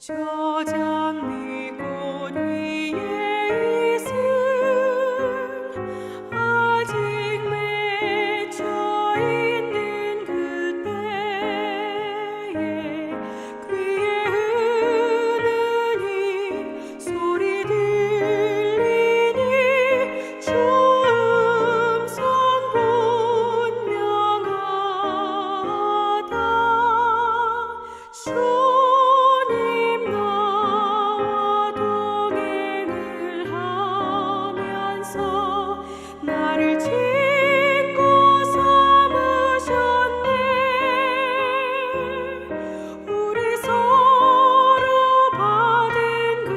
저 장미꽃 위에 있음 아직 맺혀 있는 그때에 귀에 흐르는 이 소리 들리니 주 음성 분명하다. 주님 나와 동행을 하면서 나를 친구 삼으셨네. 우리 서로 받은 그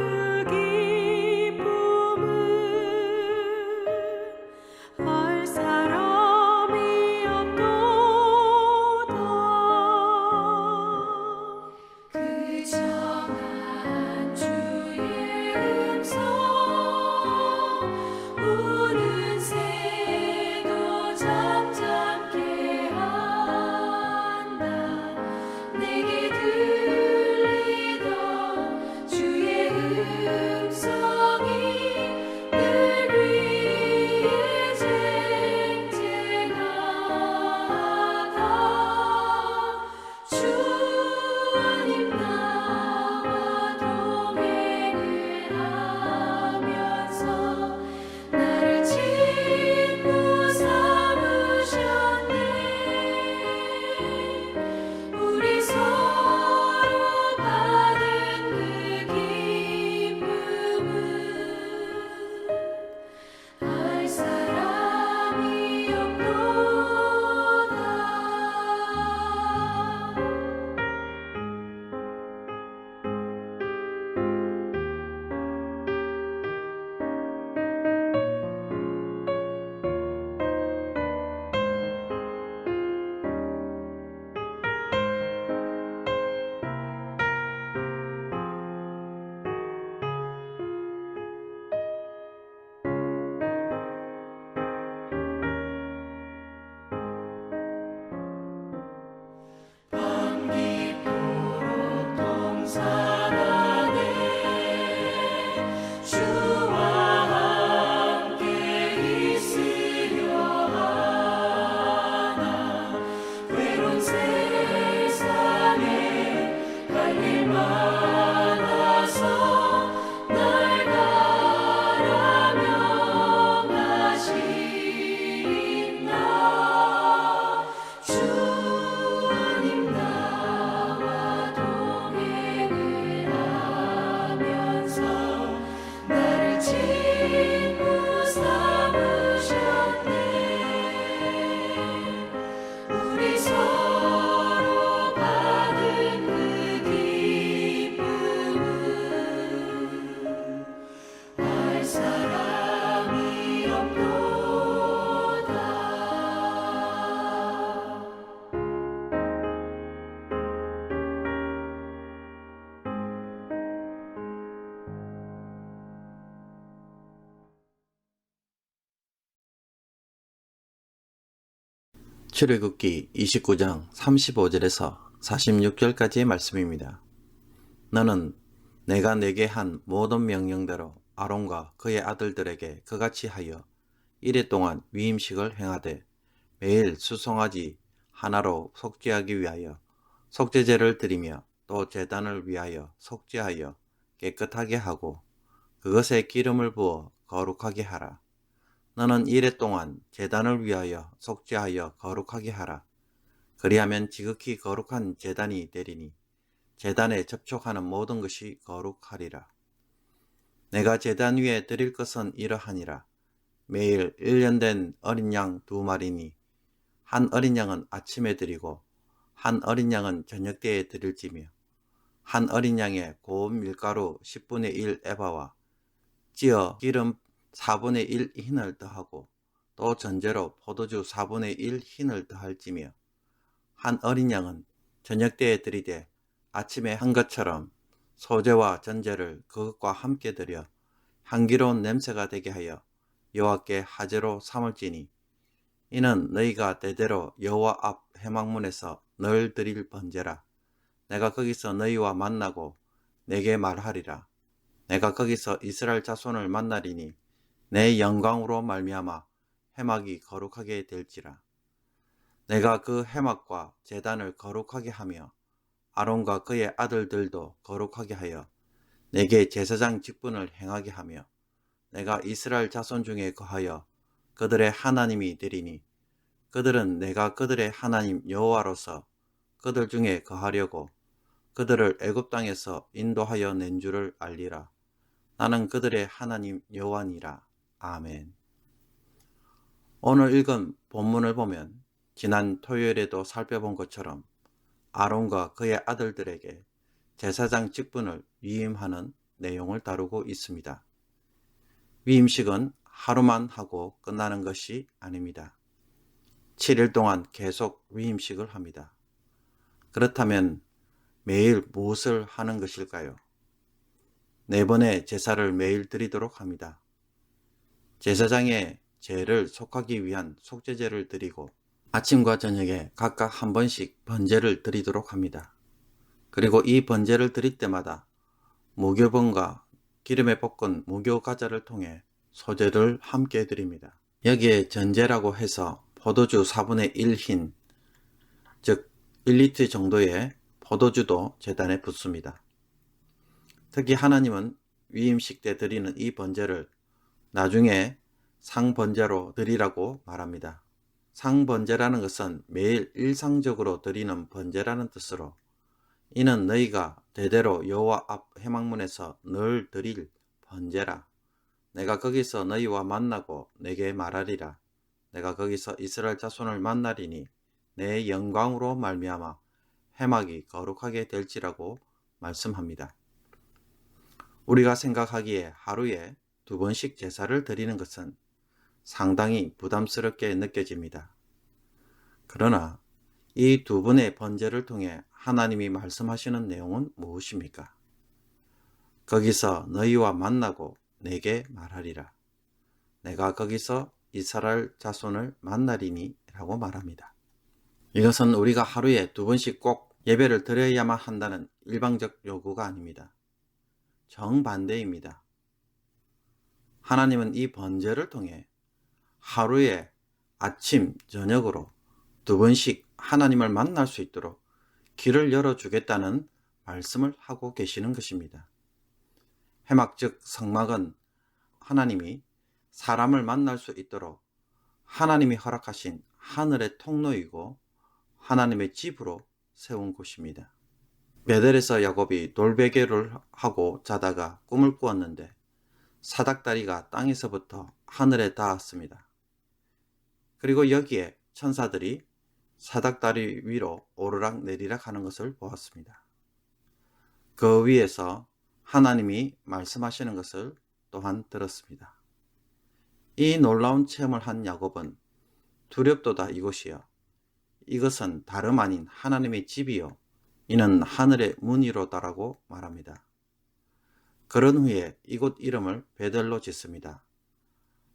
기쁨은 알 사람이 없도다. 그 정한 주의 음성 우는 새도 잠잠케 한다. 내게 들리던 주의 음성이 늘 위에 쟁쟁하다. 주님 나와 동행을 하면서 나를 친구 삼으셨네. 우리 서로 받은 그 기쁨은 알 사람이 없도다. 밤 깊도록 동산하네. 주와 함께 있으려 하나. 외로운 세상에 갈 일 많아서 날 가라며 가시나. 주님 나와 동행을 하면서 나를 친구 삼으셨네. 우리 서로 받은 그 기쁨은 알 사람이 없도다. 출애굽기 29장 35절에서 46절까지의 말씀입니다. 너는 내가 내게 한 모든 명령대로 아론과 그의 아들들에게 그같이 하여 이레 동안 위임식을 행하되 매일 수송아지 하나로 속죄하기 위하여 속죄제를 드리며 또 제단을 위하여 속죄하여 깨끗하게 하고 그것에 기름을 부어 거룩하게 하라. 너는 이레 동안 제단을 위하여 속죄하여 거룩하게 하라. 그리하면 지극히 거룩한 제단이 되리니 제단에 접촉하는 모든 것이 거룩하리라. 내가 제단 위에 드릴 것은 이러하니라. 매일 1년 된 어린 양 2마리니 한 어린 양은 아침에 드리고 한 어린 양은 저녁 때에 드릴지며 한 어린 양에 고운 밀가루 10분의 1 에바와 찌어 기름 4분의 1 흰을 더하고 또 전제로 포도주 4분의 1 흰을 더할지며 한 어린 양은 저녁 때에 드리되 아침에 한 것처럼 소제와 전제를 그것과 함께 드려 향기로운 냄새가 되게 하여 여호와께 화제로 삼을지니 이는 너희가 대대로 여호와 앞 회막문에서 늘 드릴 번제라. 내가 거기서 너희와 만나고 내게 말하리라. 내가 거기서 이스라엘 자손을 만나리니 내 영광으로 말미암아 회막이 거룩하게 될지라. 내가 그 회막과 제단을 거룩하게 하며 아론과 그의 아들들도 거룩하게 하여 내게 제사장 직분을 행하게 하며 내가 이스라엘 자손 중에 거하여 그들의 하나님이 되리니 그들은 내가 그들의 하나님 여호와로서 그들 중에 거하려고 그들을 애굽 땅에서 인도하여 낸 줄을 알리라. 나는 그들의 하나님 여호와니라. 아멘. 오늘 읽은 본문을 보면 지난 토요일에도 살펴본 것처럼 아론과 그의 아들들에게 제사장 직분을 위임하는 내용을 다루고 있습니다. 위임식은 하루만 하고 끝나는 것이 아닙니다. 7일 동안 계속 위임식을 합니다. 그렇다면 매일 무엇을 하는 것일까요? 4번의 제사를 매일 드리도록 합니다. 제사장의 죄를 속하기 위한 속죄제를 드리고 아침과 저녁에 각각 한 번씩 번제를 드리도록 합니다. 그리고 이 번제를 드릴 때마다 무교번과 기름에 볶은 무교과자를 통해 소제를 함께 드립니다. 여기에 전제라고 해서 포도주 4분의 1 흰, 즉 1리터 정도의 포도주도 제단에 붓습니다. 특히 하나님은 위임식 때 드리는 이 번제를 나중에 상번제로 드리라고 말합니다. 상번제라는 것은 매일 일상적으로 드리는 번제라는 뜻으로 이는 너희가 대대로 여호와 앞 회막문에서 늘 드릴 번제라. 내가 거기서 너희와 만나고 내게 말하리라. 내가 거기서 이스라엘 자손을 만나리니 내 영광으로 말미암아 회막이 거룩하게 될지라고 말씀합니다. 우리가 생각하기에 하루에 2번씩 제사를 드리는 것은 상당히 부담스럽게 느껴집니다. 그러나 이 2번의 번제를 통해 하나님이 말씀하시는 내용은 무엇입니까? 거기서 너희와 만나고 내게 말하리라. 내가 거기서 이스라엘 자손을 만나리니 라고 말합니다. 이것은 우리가 하루에 2번씩 꼭 예배를 드려야만 한다는 일방적 요구가 아닙니다. 정반대입니다. 하나님은 이 번제를 통해 하루에 아침, 저녁으로 2번씩 하나님을 만날 수 있도록 길을 열어주겠다는 말씀을 하고 계시는 것입니다. 회막 즉 성막은 하나님이 사람을 만날 수 있도록 하나님이 허락하신 하늘의 통로이고 하나님의 집으로 세운 곳입니다. 베델에서 야곱이 돌베개를 하고 자다가 꿈을 꾸었는데 사닥다리가 땅에서부터 하늘에 닿았습니다. 그리고 여기에 천사들이 사닥다리 위로 오르락 내리락 하는 것을 보았습니다. 그 위에서 하나님이 말씀하시는 것을 또한 들었습니다. 이 놀라운 체험을 한 야곱은 두렵도다 이곳이여 이것은 다름 아닌 하나님의 집이요 이는 하늘의 문이로다라고 말합니다. 그런 후에 이곳 이름을 베델로 짓습니다.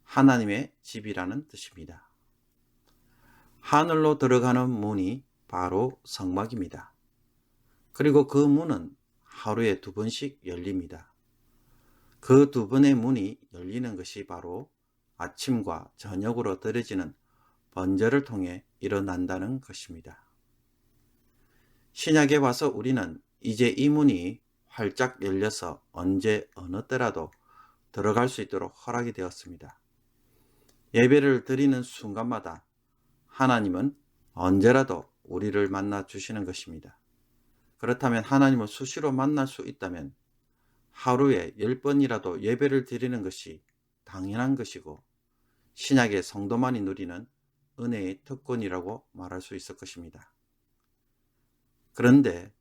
하나님의 집이라는 뜻입니다. 하늘로 들어가는 문이 바로 성막입니다. 그리고 그 문은 하루에 2번씩 열립니다. 그 2번의 문이 열리는 것이 바로 아침과 저녁으로 드려지는 번제를 통해 일어난다는 것입니다. 신약에 와서 우리는 이제 이 문이 활짝 열려서 언제 어느 때라도 들어갈 수 있도록 허락이 되었습니다. 예배를 드리는 순간마다 하나님은 언제라도 우리를 만나 주시는 것입니다. 그렇다면 하나님을 수시로 만날 수 있다면 하루에 10번이라도 예배를 드리는 것이 당연한 것이고 신약의 성도만이 누리는 은혜의 특권이라고 말할 수 있을 것입니다. 그런데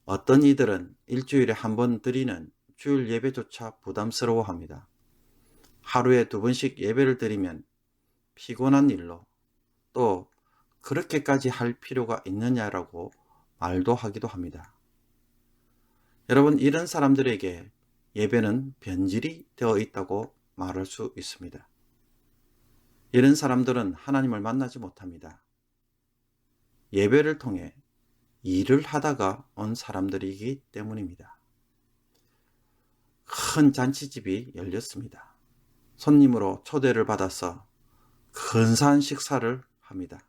어떤 이들은 일주일에 한 번 드리는 주일 예배조차 부담스러워합니다. 하루에 2번씩 예배를 드리면 피곤한 일로 또 그렇게까지 할 필요가 있느냐라고 말도 하기도 합니다. 여러분, 이런 사람들에게 예배는 변질이 되어 있다고 말할 수 있습니다. 이런 사람들은 하나님을 만나지 못합니다. 예배를 통해 일을 하다가 온 사람들이기 때문입니다. 큰 잔치집이 열렸습니다. 손님으로 초대를 받아서 근사한 식사를 합니다.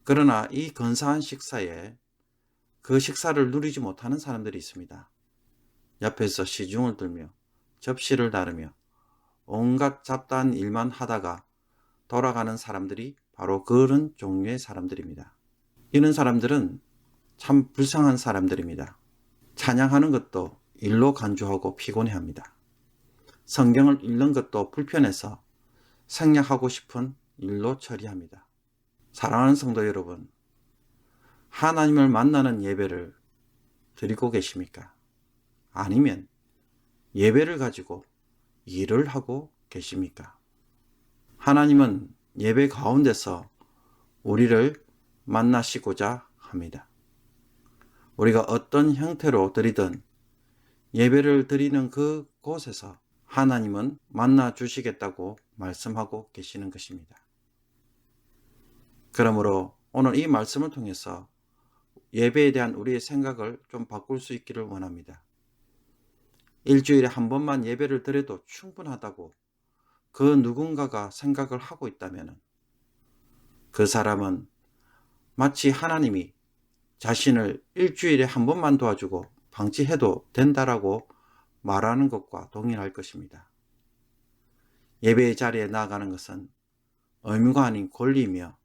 그러나 이 근사한 식사에 그 식사를 누리지 못하는 사람들이 있습니다. 옆에서 시중을 들며 접시를 다루며 온갖 잡다한 일만 하다가 돌아가는 사람들이 바로 그런 종류의 사람들입니다. 이런 사람들은 참 불쌍한 사람들입니다. 찬양하는 것도 일로 간주하고 피곤해합니다. 성경을 읽는 것도 불편해서 생략하고 싶은 일로 처리합니다. 사랑하는 성도 여러분, 하나님을 만나는 예배를 드리고 계십니까? 아니면 예배를 가지고 일을 하고 계십니까? 하나님은 예배 가운데서 우리를 만나시고자 합니다. 우리가 어떤 형태로 드리든 예배를 드리는 그곳에서 하나님은 만나 주시겠다고 말씀하고 계시는 것입니다. 그러므로 오늘 이 말씀을 통해서 예배에 대한 우리의 생각을 좀 바꿀 수 있기를 원합니다. 일주일에 한 번만 예배를 드려도 충분하다고 그 누군가가 생각을 하고 있다면 그 사람은 마치 하나님이 자신을 일주일에 한 번만 도와주고 방치해도 된다라고 말하는 것과 동일할 것입니다. 예배의 자리에 나아가는 것은 의무가 아닌 권리이며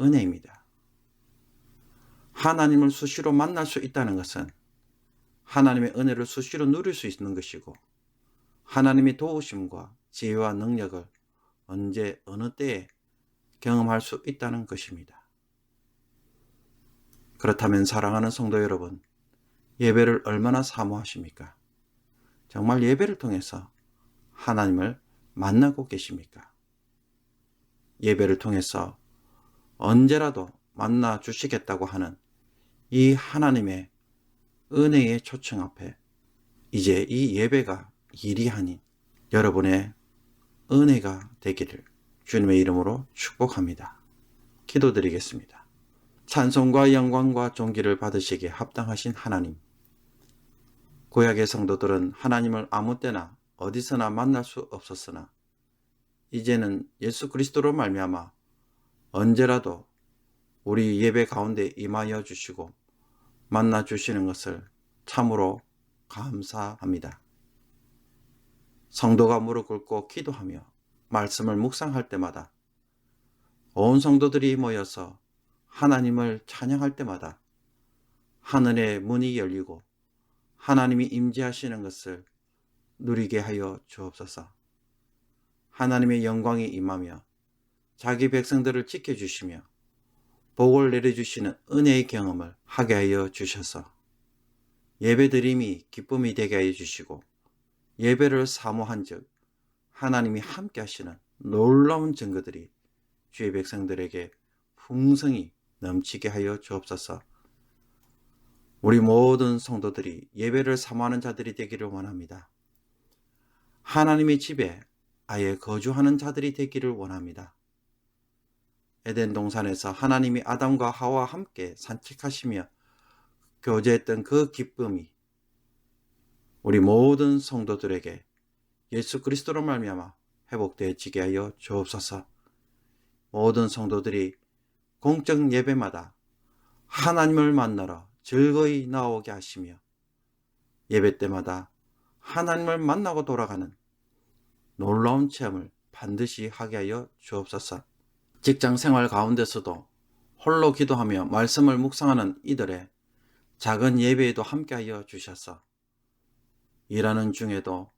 은혜입니다. 하나님을 수시로 만날 수 있다는 것은 하나님의 은혜를 수시로 누릴 수 있는 것이고 하나님의 도우심과 지혜와 능력을 언제 어느 때에 경험할 수 있다는 것입니다. 그렇다면 사랑하는 성도 여러분, 예배를 얼마나 사모하십니까? 정말 예배를 통해서 하나님을 만나고 계십니까? 예배를 통해서 언제라도 만나 주시겠다고 하는 이 하나님의 은혜의 초청 앞에 이제 이 예배가 일이 아닌 여러분의 은혜가 되기를 주님의 이름으로 축복합니다. 기도드리겠습니다. 찬송과 영광과 존귀를 받으시기에 합당하신 하나님, 구약의 성도들은 하나님을 아무 때나 어디서나 만날 수 없었으나 이제는 예수 그리스도로 말미암아 언제라도 우리 예배 가운데 임하여 주시고 만나 주시는 것을 참으로 감사합니다. 성도가 무릎 꿇고 기도하며 말씀을 묵상할 때마다 온 성도들이 모여서 하나님을 찬양할 때마다 하늘의 문이 열리고 하나님이 임재하시는 것을 누리게 하여 주옵소서. 하나님의 영광이 임하며 자기 백성들을 지켜주시며 복을 내려주시는 은혜의 경험을 하게 하여 주셔서 예배드림이 기쁨이 되게 하여 주시고 예배를 사모한 즉 하나님이 함께 하시는 놀라운 증거들이 주의 백성들에게 풍성히 넘치게 하여 주옵소서. 우리 모든 성도들이 예배를 사모하는 자들이 되기를 원합니다. 하나님의 집에 아예 거주하는 자들이 되기를 원합니다. 에덴 동산에서 하나님이 아담과 하와와 함께 산책하시며 교제했던 그 기쁨이 우리 모든 성도들에게 예수 그리스도로 말미암아 회복되어지게 하여 주옵소서. 모든 성도들이 공적 예배마다 하나님을 만나러 즐거이 나오게 하시며 예배 때마다 하나님을 만나고 돌아가는 놀라운 체험을 반드시 하게 하여 주옵소서. 직장 생활 가운데서도 홀로 기도하며 말씀을 묵상하는 이들의 작은 예배에도 함께하여 주셔서 일하는 중에도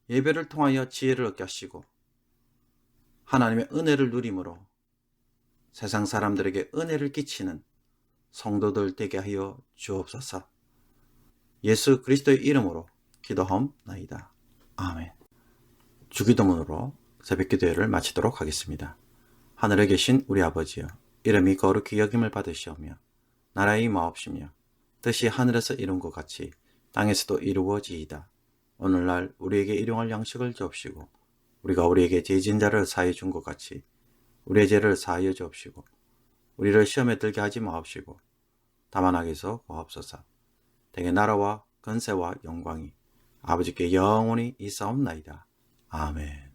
예배를 통하여 지혜를 얻게 하시고 하나님의 은혜를 누림으로 세상 사람들에게 은혜를 끼치는 성도들 되게 하여 주옵소서. 예수 그리스도의 이름으로 기도하옵나이다. 아멘. 주기도문으로 새벽기도회를 마치도록 하겠습니다. 하늘에 계신 우리 아버지여, 이름이 거룩히 여김을 받으시오며 나라의 임하옵시며 뜻이 하늘에서 이룬 것 같이 땅에서도 이루어지이다. 오늘날 우리에게 일용할 양식을 주옵시고 우리가 우리에게 죄진 자를 사하여 준 것 같이 우리의 죄를 사하여 주옵시고 우리를 시험에 들게 하지 마옵시고 다만 악에서 구하옵소서. 대개 나라와 권세와 영광이 아버지께 영원히 있사옵나이다. 아멘.